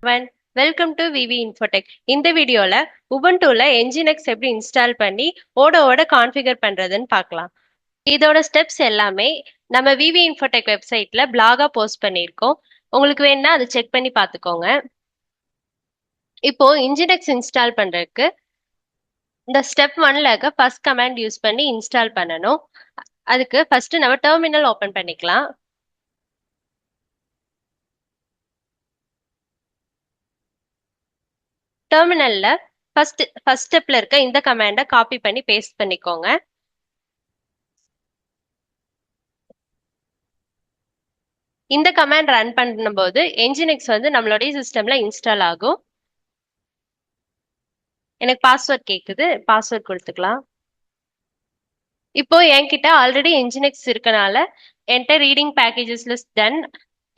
everyone. Welcome to VV Infotech. இந்த வீடியோல உபுண்டுல Nginx எப்படி இன்ஸ்டால் பண்ணி ஓட கான்ஃபிகர் பண்றதுன்னு பார்க்கலாம். இதோட ஸ்டெப்ஸ் எல்லாமே நம்ம VV Infotech வெப்சைட்ல பிளாகா போஸ்ட் பண்ணியிருக்கோம். உங்களுக்கு வேணா அதை செக் பண்ணி பார்த்துக்கோங்க. இப்போ Nginx இன்ஸ்டால் பண்றதுக்கு இந்த ஸ்டெப் 1ல இருக்க ஃபர்ஸ்ட் கமாண்ட் யூஸ் பண்ணி இன்ஸ்டால் பண்ணணும். அதுக்கு ஃபர்ஸ்ட் நம்ம டெர்மினல் ஓபன் பண்ணிக்கலாம். டெர்மினல்ல ஃபர்ஸ்ட் ஸ்டெப்ல இருக்க இந்த கமாண்டை காப்பி பண்ணி பேஸ்ட் பண்ணிக்கோங்க. இந்த கமாண்ட் ரன் பண்ணும்போது Nginx வந்து நம்மளுடைய சிஸ்டம்ல இன்ஸ்டால் ஆகும். எனக்கு பாஸ்வேர்ட் கேக்குது, பாஸ்வேர்ட் கொடுத்துக்கலாம். இப்போ என்கிட்ட ஆல்ரெடி Nginx இருக்கனால என்கிட்ட reading packages list done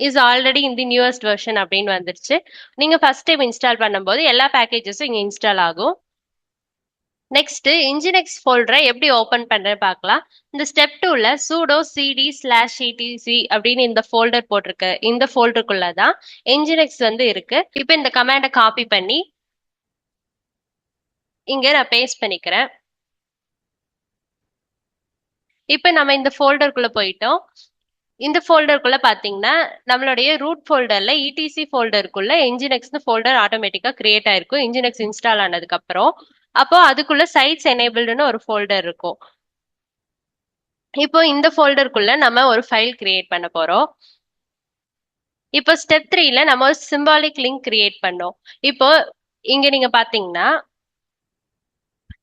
is already in the newest version அப்படின்னு வந்துருச்சு. நீங்க ஃபர்ஸ்ட் டைம் இன்ஸ்டால் பண்ணும்போது எல்லா பேக்கேஜஸும் இங்க இன்ஸ்டால் ஆகும். நெக்ஸ்ட் Nginx ஃபோல்டரை எப்படி ஓபன் பண்றேன்னு பார்க்கலாம். இந்த ஸ்டெப் 2ல sudo cd/etc அப்படின்னு இந்த ஃபோல்டர் போட்டிருக்கு. இந்த ஃபோல்டருக்குள்ள தான் Nginx வந்து இருக்கு. இப்போ இந்த கமாண்டை காப்பி பண்ணி இங்க நான் பேஸ்ட் பண்ணிக்கிறேன். இப்போ நம்ம இந்த ஃபோல்டருக்குள்ள போயிட்டோம். இந்த ஃபோல்டருக்குள்ள பாத்தீங்கன்னா நம்மளுடைய ரூட் ஃபோல்டர்ல etc ஃபோல்டருக்குள்ள Nginxனு ஃபோல்டர் ஆட்டோமேட்டிக்கா கிரியேட் ஆயிருக்கும் Nginx இன்ஸ்டால் ஆனதுக்கு அப்புறம். அப்போ அதுக்குள்ள சைட்ஸ் எனேபிள்டுன்னு ஒரு ஃபோல்டர் இருக்கும். இப்போ இந்த ஃபோல்டருக்குள்ள நம்ம ஒரு ஃபைல் கிரியேட் பண்ண போறோம். இப்போ ஸ்டெப் 3ல நம்ம ஒரு சிம்பாலிக் லிங்க் கிரியேட் பண்ணோம். இப்போ இங்க நீங்க பாத்தீங்கன்னா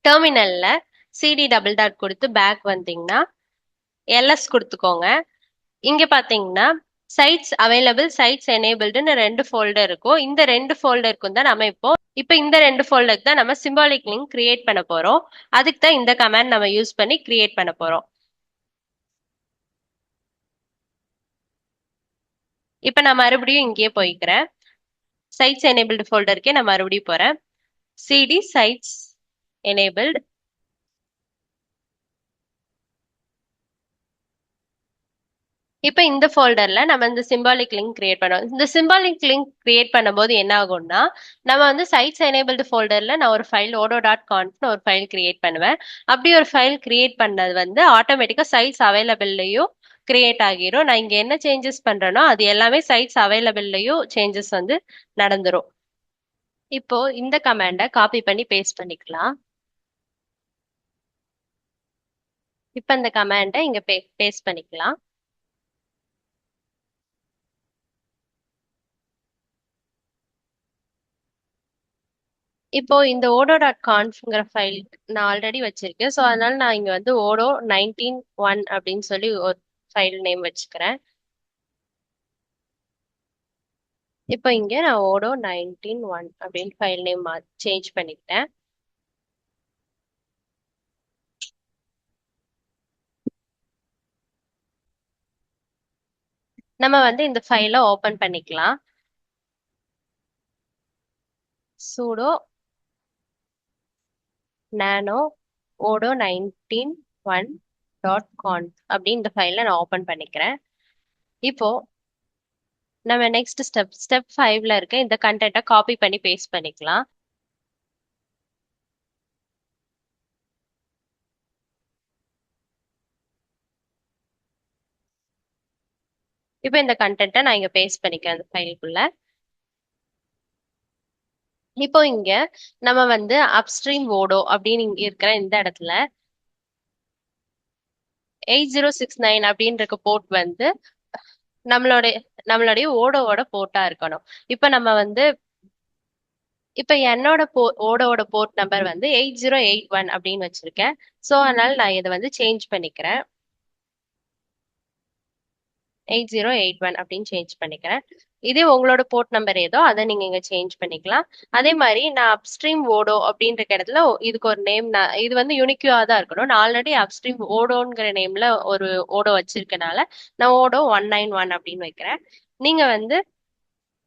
டெர்மினல்ல cd டபுள் டாட் கொடுத்து பேக் வந்தீங்கன்னா ls கொடுத்துக்கோங்க. இங்க பாத்தீங்கன்னா சைட்ஸ் அவைலபிள் சைட்ஸ் எனேபிள்டுன்னு ரெண்டு ஃபோல்டர் இருக்கும். இந்த ரெண்டு ஃபோல்டருக்கும் தான் நம்ம இப்போ இந்த ரெண்டு ஃபோல்டருக்கு தான் நம்ம சிம்பாலிக் லிங்க் கிரியேட் பண்ண போறோம். அதுக்கு தான் இந்த கமாண்ட் நம்ம யூஸ் பண்ணி கிரியேட் பண்ண போறோம். இப்போ நான் மறுபடியும் இங்கேயே போய்க்கிறேன். சைட்ஸ் எனேபிள்டு ஃபோல்டருக்கே நான் மறுபடியும் போறேன். cd sites enabled இப்போ இந்த ஃபோல்டர்ல நம்ம இந்த சிம்பாலிக் லிங்க் கிரியேட் பண்ணோம். இந்த சிம்பாலிக் லிங்க் கிரியேட் பண்ணும்போது என்ன ஆகும்னா நம்ம வந்து சைட்ஸ் எனேபிள்டு ஃபோல்டர்ல நான் ஒரு ஃபைல் odo.confனு ஒரு ஃபைல் கிரியேட் பண்ணுவேன். அப்படி ஒரு ஃபைல் கிரியேட் பண்ணது வந்து ஆட்டோமேட்டிக்கா சைட்ஸ் அவைலபிள்லயும் கிரியேட் ஆகிரும். நான் இங்க என்ன சேஞ்சஸ் பண்றேனோ அது எல்லாமே சைட்ஸ் அவைலபிள்லயும் சேஞ்சஸ் வந்து நடந்துரும். இப்போ இந்த கமாண்டை காப்பி பண்ணி பேஸ்ட் பண்ணிக்கலாம். இப்போ இந்த கமாண்டை இங்க பேஸ்ட் பண்ணிக்கலாம். இப்போ இந்த odo.confங்கிற ஃபைல் நான் ஆல்ரெடி வச்சிருக்கேன். ஸோ அதனால நான் இங்க வந்து odo 19.1 அப்படின்னு சொல்லி ஒரு ஃபைல் நேம் வச்சுக்கிறேன். இப்போ இங்க நான் odo 19.1 அப்படின்னு ஃபைல் நேம் சேஞ்ச் பண்ணிக்கிட்டேன். நம்ம வந்து இந்த ஃபைலை ஓபன் பண்ணிக்கலாம். sudo nano odo 19.1.conf அப்படின்னு இந்த ஃபைலை நான் ஓபன் பண்ணிக்கிறேன். இப்போ நம்ம நெக்ஸ்ட் ஸ்டெப் 5ல இருக்க இந்த கண்டென்ட்டை காப்பி பண்ணி பேஸ்ட் பண்ணிக்கலாம். இப்போ இந்த கண்டென்ட்டை நான் இங்க பேஸ்ட் பண்ணிக்கிறேன் அந்த ஃபைலுக்குள்ள. இப்போ இங்க நம்ம வந்து அப்ஸ்ட்ரீம் ஓடோ அப்படின்னு இங்க இருக்கிற இந்த இடத்துல 8069 அப்படின்னு இருக்க போர்ட் வந்து நம்மளுடைய நம்மளுடைய ஓடோவோட போர்ட்டா இருக்கணும். இப்ப நம்ம வந்து இப்ப என்னோட ஓடோவோட போர்ட் நம்பர் வந்து 8081 அப்படின்னு வச்சிருக்கேன். ஸோ அதனால நான் இதை வந்து சேஞ்ச் பண்ணிக்கிறேன். 8081 அப்படின்னு சேஞ்ச் பண்ணிக்கிறேன். இதே உங்களோட போர்ட் நம்பர் ஏதோ அதை நீங்க இங்க சேஞ்ச் பண்ணிக்கலாம். அதே மாதிரி நான் அப்ஸ்ட்ரீம் ஓடோ அப்படின்ற இடத்துல இதுக்கு ஒரு நேம் இது வந்து யூனிக்யூவா தான் இருக்கணும். நான் ஆல்ரெடி அப்ஸ்ட்ரீம் ஓடோங்கிற நேம்ல ஒரு ஓடோ வச்சிருக்கனால நான் ஓடோ 191 அப்படின்னு வைக்கிறேன். நீங்க வந்து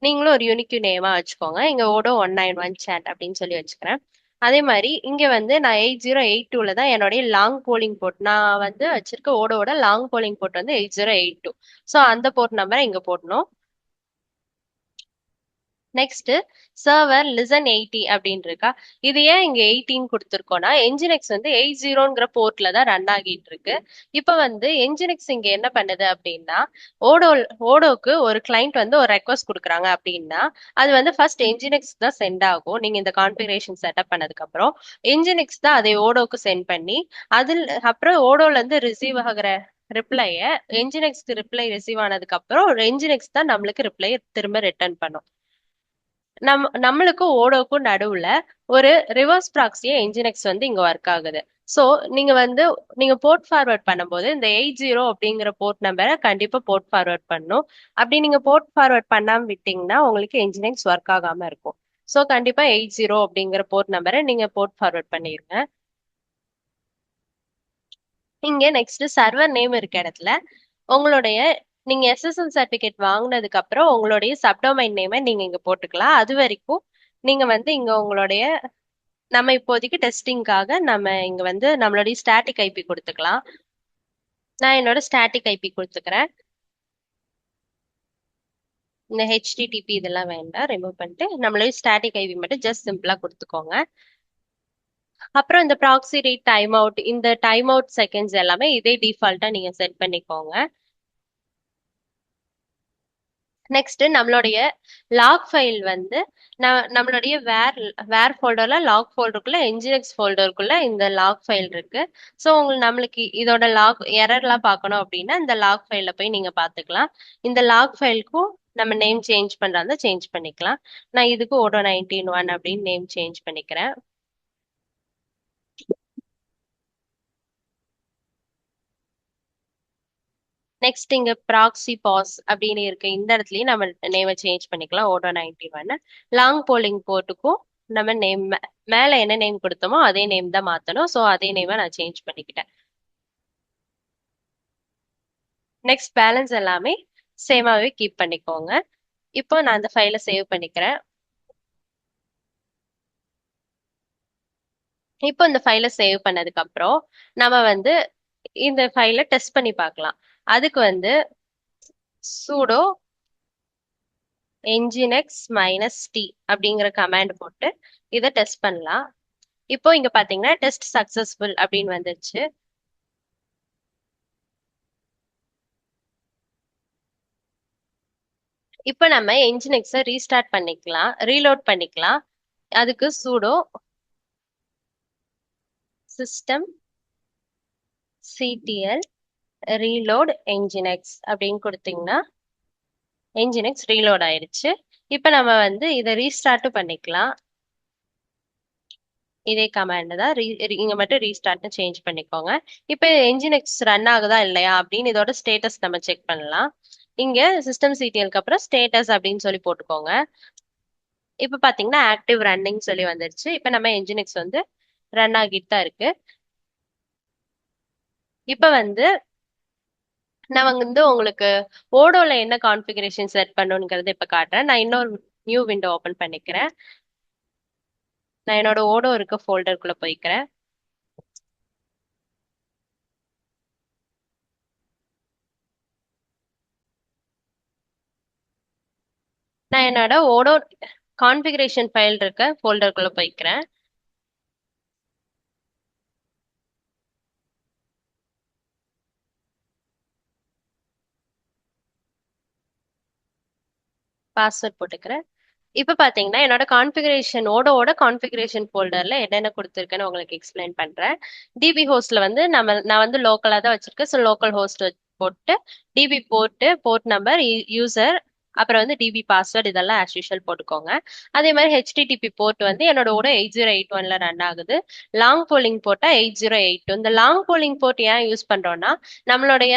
நீங்களும் ஒரு யூனிக்யூ நேமா வச்சுக்கோங்க. இங்க ஓடோ 191 சேட் அப்படின்னு சொல்லி வச்சுக்கிறேன். அதே மாதிரி இங்க வந்து நான் 8082ல தான் என்னுடைய லாங் போலிங் போர்ட் நான் வந்து வச்சிருக்க ஓடோட லாங் போலிங் போர்ட் வந்து 8082. ஸோ அந்த போர்ட் நம்பரை இங்க போடணும். நெக்ஸ்ட் சர்வர் லிசன் 80 அப்படின்னு இருக்கா. இது ஏன் இங்க 18 கொடுத்துருக்கோம்னா என்ஜினிக்ஸ் வந்து 80ங்கிற போர்ட்ல தான் ரன் ஆகிட்டு இருக்கு. இப்ப வந்து என்ஜினிக்ஸ் இங்க என்ன பண்ணுது அப்படின்னா ஓடோ ஓடோக்கு ஒரு கிளைண்ட் வந்து ஒரு ரெக்வஸ்ட் கொடுக்குறாங்க அப்படின்னா அது வந்து ஃபர்ஸ்ட் என்ஜினிக்ஸ் தான் சென்ட் ஆகும். நீங்க இந்த கான்ஃபிகரேஷன் செட்டப் பண்ணதுக்கு அப்புறம் என்ஜினிக்ஸ் தான் அதை ஓடோக்கு சென்ட் பண்ணி அதில் அப்புறம் ஓடோல இருந்து ரிசீவ் ஆகுற ரிப்ளைய என்ஜினிக்ஸ்க்கு ரிப்ளை ரிசீவ் ஆனதுக்கு அப்புறம் என்ஜினிக்ஸ் தான் நம்மளுக்கு ரிப்ளை திரும்ப ரிட்டர்ன் பண்ணும். நம்மளுக்கும் ஓடோக்கும் நடுவுல ஒரு ரிவர்ஸ் ப்ராக்ஸியா என்ஜினிக்ஸ் வந்து இங்க ஒர்க் ஆகுது. சோ நீங்க வந்து நீங்க போர்ட் ஃபார்வர்ட் பண்ணும்போது இந்த 80 அப்படிங்கிற போர்ட் நம்பரை கண்டிப்பா போர்ட் ஃபார்வர்ட் பண்ணும். அப்படி நீங்க போர்ட் ஃபார்வர்ட் பண்ணாம விட்டீங்கன்னா உங்களுக்கு என்ஜினிக்ஸ் ஒர்க் ஆகாம இருக்கும். சோ கண்டிப்பா 80 அப்படிங்கிற போர்ட் நம்பரை நீங்க போர்ட் ஃபார்வர்ட் பண்ணிருங்க. இங்க நெக்ஸ்ட் சர்வர் நேம் இருக்க இடத்துல உங்களுடைய நீங்க எஸ்எஸ்எல் சர்டிபிகேட் வாங்கினதுக்கு அப்புறம் உங்களுடைய சப்டொமைன் நேமை நீங்க இங்க போட்டுக்கலாம். அது வரைக்கும் நீங்க வந்து இங்க உங்களுடைய நம்ம இப்போதைக்கு டெஸ்டிங்காக நம்ம இங்க வந்து நம்மளுடைய ஸ்டாட்டிக் ஐபி கொடுத்துக்கலாம். நான் என்னோட ஸ்டாட்டிக் ஐபி கொடுத்துக்கிறேன். இந்த ஹெச்டிடிபி இதெல்லாம் வேண்டாம், ரிமூவ் பண்ணிட்டு நம்மளுடைய ஸ்டாட்டிக் ஐபி மட்டும் ஜஸ்ட் சிம்பிளா கொடுத்துக்கோங்க. அப்புறம் இந்த ப்ராக்ஸி ரீட் டைம் அவுட் இந்த டைம் அவுட் செகண்ட்ஸ் எல்லாமே இதே டிஃபால்ட்டா நீங்க செட் பண்ணிக்கோங்க. நெக்ஸ்ட் நம்மளுடைய லாக் ஃபைல் வந்து நம்மளுடைய வேர் ஃபோல்டர்ல லாக் ஃபோல்டருக்குள்ள என்ஜினிக்ஸ் ஃபோல்டருக்குள்ள இந்த லாக் ஃபைல் இருக்கு. ஸோ நம்மளுக்கு இதோட லாக் எரர்லாம் பார்க்கணும் அப்படின்னா இந்த லாக் ஃபைல்ல போய் நீங்க பார்த்துக்கலாம். இந்த லாக் ஃபைலுக்கும் நம்ம நேம் சேஞ்ச் பண்றதா சேஞ்ச் பண்ணிக்கலாம். நான் இதுக்கு ஓடோ 19.1 அப்படின்னு நேம் சேஞ்ச் பண்ணிக்கிறேன். நெக்ஸ்ட் இங்க ப்ராக்ஸி பாஸ் அப்படின்னு இருக்கு. இந்த இடத்துலயும் நம்ம நேமை சேஞ்ச் பண்ணிக்கலாம். ஓடோ 91 லாங் போலிங் போர்ட்டுக்கும் நம்ம நேம் மேல என்ன நேம் கொடுத்தோமோ அதே நேம் தான் மாத்தணும். ஸோ அதே நேமை நான் சேஞ்ச் பண்ணிக்கிட்டேன். நெக்ஸ்ட் பேலன்ஸ் எல்லாமே சேமாவே கீப் பண்ணிக்கோங்க. இப்போ நான் அந்த ஃபைலை சேவ் பண்ணிக்கிறேன். இப்போ இந்த ஃபைலை சேவ் பண்ணதுக்கு அப்புறம் நம்ம வந்து இந்த ஃபைலை டெஸ்ட் பண்ணி பார்க்கலாம். அதுக்கு வந்து sudo nginx -t அப்படிங்கிற கமாண்ட் போட்டு இதை டெஸ்ட் பண்ணலாம். இப்போ இங்க பாத்தீங்கன்னா டெஸ்ட் சக்சஸ்ஃபுல் அப்படின்னு வந்துருச்சு. இப்போ நம்ம என்ஜினிக்ஸை ரீஸ்டார்ட் பண்ணிக்கலாம், ரீலோட் பண்ணிக்கலாம். அதுக்கு sudo system ctl reload nginx அப்படின்னு கொடுத்தீங்கன்னா என்ஜினிக்ஸ் ரீலோட் ஆயிருச்சு. இப்போ நம்ம வந்து இதை ரீஸ்டார்ட்டும் பண்ணிக்கலாம். இதே கமாண்ட் தான் இங்க மட்டும் ரீஸ்டார்ட்னு சேஞ்ச் பண்ணிக்கோங்க. இப்போ என்ஜினிக்ஸ் ரன் ஆகுதா இல்லையா அப்படின்னு இதோட ஸ்டேட்டஸ் நம்ம செக் பண்ணலாம். இங்க சிஸ்டம் சிடிஎல்க்கு அப்புறம் ஸ்டேட்டஸ் அப்படின்னு சொல்லி போட்டுக்கோங்க. இப்ப பாத்தீங்கன்னா ஆக்டிவ் ரன்னிங் சொல்லி வந்துருச்சு. இப்ப நம்ம என்ஜினிக்ஸ் வந்து ரன் ஆகிட்டு தான் இருக்கு. இப்ப வந்து நான் வந்து உங்களுக்கு ஓடோல என்ன கான்ஃபிகரேஷன் செட் பண்ணணுங்கிறத இப்ப காட்டுறேன். நான் இன்னொரு நியூ விண்டோ ஓபன் பண்ணிக்கிறேன். நான் என்னோட ஓடோ இருக்க ஃபோல்டருக்குள்ள போய்க்கிறேன். நான் என்னோட ஓடோ கான்ஃபிகரேஷன் ஃபைல் இருக்க ஃபோல்டருக்குள்ள போய்க்கிறேன். பாஸ்வேர்ட் போட்டுக்கிறேன். இப்ப பாத்தீங்கன்னா என்னோட கான்ஃபிகரேஷன் ஓடோட கான்ஃபிகரேஷன் ஃபோல்டர்ல என்னென்ன கொடுத்துருக்கேன்னு உங்களுக்கு எக்ஸ்பிளைன் பண்றேன். டிபி ஹோஸ்ட்ல வந்து நான் வந்து லோக்கலா தான் வச்சிருக்கேன். ஸோ லோக்கல் ஹோஸ்ட் போட்டு டிபி போட்டு போர்ட் நம்பர் யூசர் அப்புறம் வந்து டிபி பாஸ்வேர்ட் இதெல்லாம் ஆஸ் யூஷுவல் போட்டுக்கோங்க. அதே மாதிரி ஹெச்டிடிபி போர்ட் வந்து என்னோட ஓட 8081ல ரன் ஆகுது. லாங் போலிங் போட்டா 8082. இந்த லாங் போலிங் போர்ட் ஏன் யூஸ் பண்றோம்னா நம்மளுடைய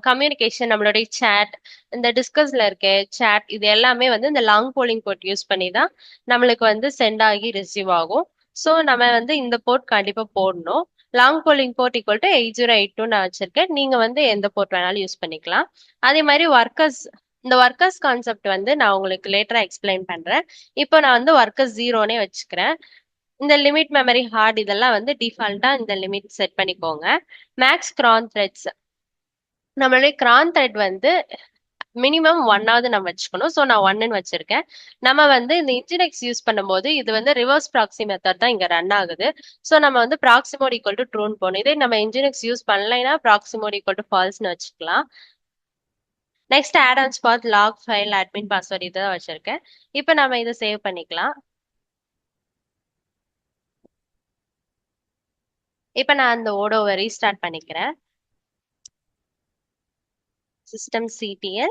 கம்யூனிகேஷன் நம்மளுடைய சேட் இந்த டிஸ்கஸ்ல இருக்க சேட் இது எல்லாமே வந்து இந்த லாங் போலிங் போர்ட் யூஸ் பண்ணி தான் நம்மளுக்கு வந்து சென்ட் ஆகி ரிசீவ் ஆகும். ஸோ நம்ம வந்து இந்த போர்ட் கண்டிப்பா போடணும். Long polling port equal to 8082 நான் வச்சிருக்கேன். நீங்க வந்து எந்த போர்ட் வேணாலும் யூஸ் பண்ணிக்கலாம். அதே மாதிரி இந்த ஒர்க்கர்ஸ் கான்செப்ட் வந்து நான் உங்களுக்கு லேட்டரா எக்ஸ்பிளைன் பண்றேன். இப்போ நான் வந்து ஒர்க்கர்ஸ் 0னே வச்சுக்கிறேன். இந்த லிமிட் மெமரி ஹார்ட் இதெல்லாம் வந்து டிஃபால்ட்டா இந்த லிமிட் செட் பண்ணிக்கோங்க. மேக்ஸ் கிரான் த்ரெட்ஸ் நம்மளுடைய கிரான் த்ரெட் வந்து மினிமம் ஒன்னாவது நம்ம வச்சுக்கணும். ஸோ நான் ஒன்னு வச்சிருக்கேன். நம்ம வந்து இந்த இன்ஜினெக்ஸ் யூஸ் பண்ணும்போது இது வந்து ரிவர்ஸ் ப்ராக்ஸி மெத்தட் தான் இங்க ரன் ஆகுது. ஸோ நம்ம வந்து ப்ராக்ஸிமோட் ஈக்குவல் டு ட்ரூன்னு போகணும். இதே நம்ம இன்ஜினெக்ஸ் யூஸ் பண்ணலைன்னா ப்ராக்ஸிமோட் ஈக்குவல் டு ஃபால்ஸ்னு வச்சுக்கலாம். நெக்ஸ்ட் ஆட் ஆன்ஸ் பாத் லாக் ஃபைல் அட்மின் பாஸ்வேர்ட் இதான் வச்சிருக்கேன். இப்போ நம்ம இதை சேவ் பண்ணிக்கலாம். இப்போ நான் அந்த ஓடோவை ரீஸ்டார்ட் பண்ணிக்கிறேன். systemctl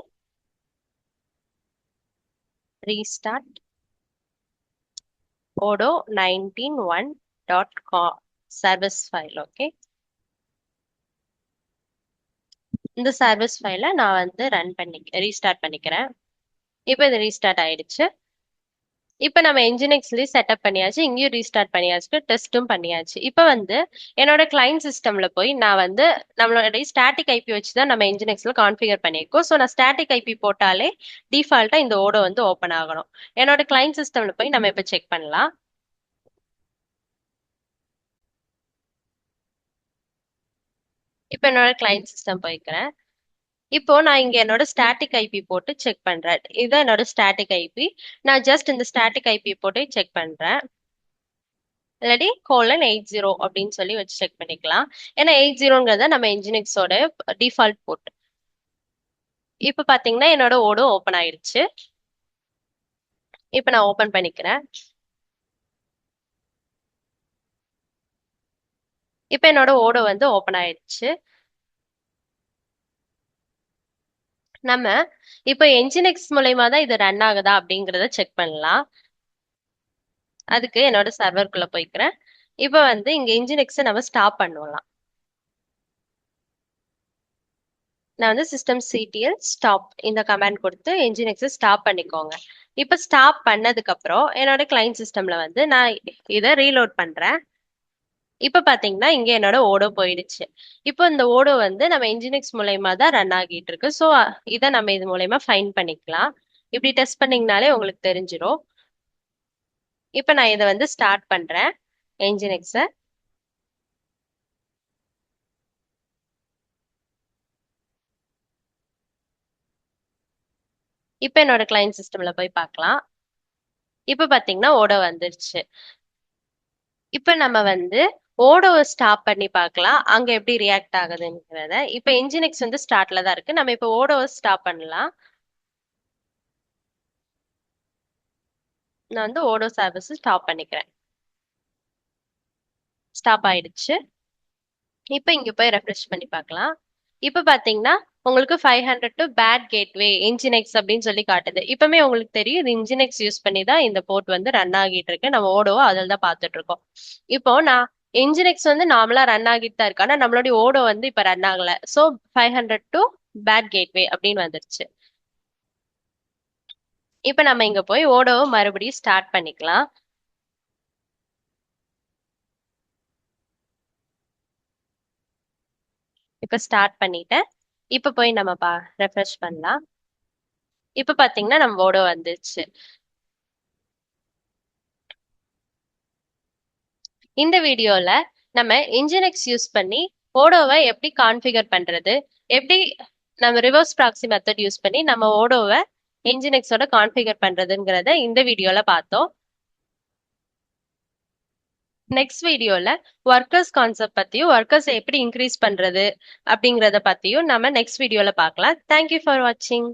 restart odo 191.com service file. Okay, இந்த சர்வீஸ் ஃபைலை நான் வந்து ரீஸ்டார்ட் பண்ணிக்கிறேன். இப்போ இது ரீஸ்டார்ட் ஆயிடுச்சு. இப்போ நம்ம என்ஜினிக்ஸ்லயே செட்டப் பண்ணியாச்சு, இங்கேயும் ரீஸ்டார்ட் பண்ணியாச்சு, டெஸ்ட்டும் பண்ணியாச்சு. இப்போ வந்து என்னோட கிளைண்ட் சிஸ்டம்ல போய் நான் வந்து நம்மளோட ஸ்டாட்டிக் ஐபி வச்சு தான் நம்ம என்ஜினிக்ஸ்ல கான்ஃபிகர் பண்ணியிருக்கோம். ஸோ நான் ஸ்டாட்டிக் ஐபி போட்டாலே டிஃபால்ட்டா இந்த ஓடோ வந்து ஓப்பன் ஆகணும். என்னோட கிளைண்ட் சிஸ்டம்ல போய் நம்ம இப்போ செக் பண்ணலாம். இப்போ என்னோட கிளைண்ட் சிஸ்டம் போய்க்கிறேன். இப்போ நான் இங்க என்னோட ஸ்டாட்டிக் ஐபி போட்டு செக் பண்றேன். இதுதான் என்னோட ஸ்டாட்டிக் ஐபி. நான் ஜஸ்ட் இந்த ஸ்டாட்டிக் ஐபி போட்டு செக் பண்றேன். இல்லாட்டி :80 அப்படின்னு சொல்லி வச்சு செக் பண்ணிக்கலாம். ஏன்னா 80ங்கிறத நம்ம என்ஜினிக்ஸோட டிஃபால்ட் போர்ட். இப்போ பாத்தீங்கன்னா என்னோட ஓடோ ஓப்பன் ஆயிடுச்சு. இப்போ நான் ஓபன் பண்ணிக்கிறேன். இப்போ என்னோட ஓடோ வந்து ஓப்பன் ஆயிடுச்சு. நம்ம இப்போ என்ஜினிக்ஸ் மூலயமா தான் இது ரன் ஆகுதா அப்படிங்கறத செக் பண்ணலாம். அதுக்கு என்னோட சர்வருக்குள்ள போய்க்கிறேன். இப்போ வந்து இங்க என்ஜினிக்ஸை நம்ம ஸ்டாப் பண்ணலாம். நான் வந்து systemctl ஸ்டாப் இந்த கமாண்ட் கொடுத்து என்ஜினிக்ஸை ஸ்டாப் பண்ணிக்கோங்க. இப்போ ஸ்டாப் பண்ணதுக்கு அப்புறம் என்னோட கிளைண்ட் சிஸ்டம்ல வந்து நான் இதை ரீலோட் பண்றேன். இப்போ பாத்தீங்கன்னா இங்க என்னோட ஓடோ போயிடுச்சு. இப்போ இந்த ஓடோ வந்து நம்ம என்ஜினிக்ஸ் மூலயமா தான் ரன் ஆகிட்டு இருக்கு. ஸோ இதை நம்ம இது மூலயமா ஃபைண்ட் பண்ணிக்கலாம். இப்படி டெஸ்ட் பண்ணீங்கனாலே உங்களுக்கு தெரிஞ்சிடும். இப்போ நான் இதை வந்து ஸ்டார்ட் பண்றேன் என்ஜினிக்ஸை. இப்போ என்னோட கிளைண்ட் சிஸ்டம்ல போய் பார்க்கலாம். இப்போ பாத்தீங்கன்னா ஓடோ வந்துருச்சு. இப்போ நம்ம வந்து ஓடோவை ஸ்டாப் பண்ணி பார்க்கலாம் அங்க எப்படி ரியாக்ட் ஆகுதுங்கிறத. இப்போ என்ஜினிக்ஸ் வந்து ஸ்டார்ட்ல தான் இருக்கு. நம்ம இப்போ ஓடோவை ஸ்டாப் பண்ணலாம். நான் வந்து ஓடோ சர்வீஸ் ஸ்டாப் பண்ணிக்கிறேன். ஸ்டாப் ஆயிடுச்சு. இப்போ இங்க போய் ரெஃப்ரெஷ் பண்ணி பார்க்கலாம். இப்போ பாத்தீங்கன்னா உங்களுக்கு 500 டு பேட் கேட்வே என்ஜினிக்ஸ் அப்படின்னு சொல்லி காட்டுது. இப்பவுமே உங்களுக்கு தெரியும் இது என்ஜினிக்ஸ் யூஸ் பண்ணி தான் இந்த போர்ட் வந்து ரன் ஆகிட்டு இருக்கு. நம்ம ஓடோவோ அதில் தான் பார்த்துட்டு இருக்கோம். இப்போ நான் என்ஜினிக்ஸ் வந்து நார்மலா ரன் ஆகிட்டு தான் இருக்கு. ஆனா நம்மளுடைய ஓடோ வந்து இப்ப ரன் ஆகல. ஸோ 500 டு பேட் கேட்வே அப்படின்னு வந்துருச்சு. இப்போ நம்ம இங்க போய் ஓடோவை மறுபடியும் ஸ்டார்ட் பண்ணிக்கலாம். இப்ப ஸ்டார்ட் பண்ணிட்டேன். இப்ப போய் நம்ம ரெஃப்ரெஷ் பண்ணலாம். இப்ப பாத்தீங்கன்னா நம்ம ஓடோ வந்துருச்சு. இந்த வீடியோல நம்ம என்ஜினிக்ஸ் யூஸ் பண்ணி ஓடோவை எப்படி கான்ஃபிகர் பண்றது, எப்படி நம்ம ரிவர்ஸ் ப்ராக்ஸி மெத்தட் யூஸ் பண்ணி நம்ம ஓடோவை என்ஜினிக்ஸோட கான்ஃபிகர் பண்றதுங்கிறத இந்த வீடியோல பார்த்தோம். நெக்ஸ்ட் வீடியோல ஒர்க்கர்ஸ் கான்செப்ட் பத்தியும் ஒர்க்கர்ஸ் எப்படி இன்க்ரீஸ் பண்றது அப்படிங்கறத பத்தியும் நம்ம நெக்ஸ்ட் வீடியோல பார்க்கலாம். தேங்க்யூ ஃபார் வாட்சிங்.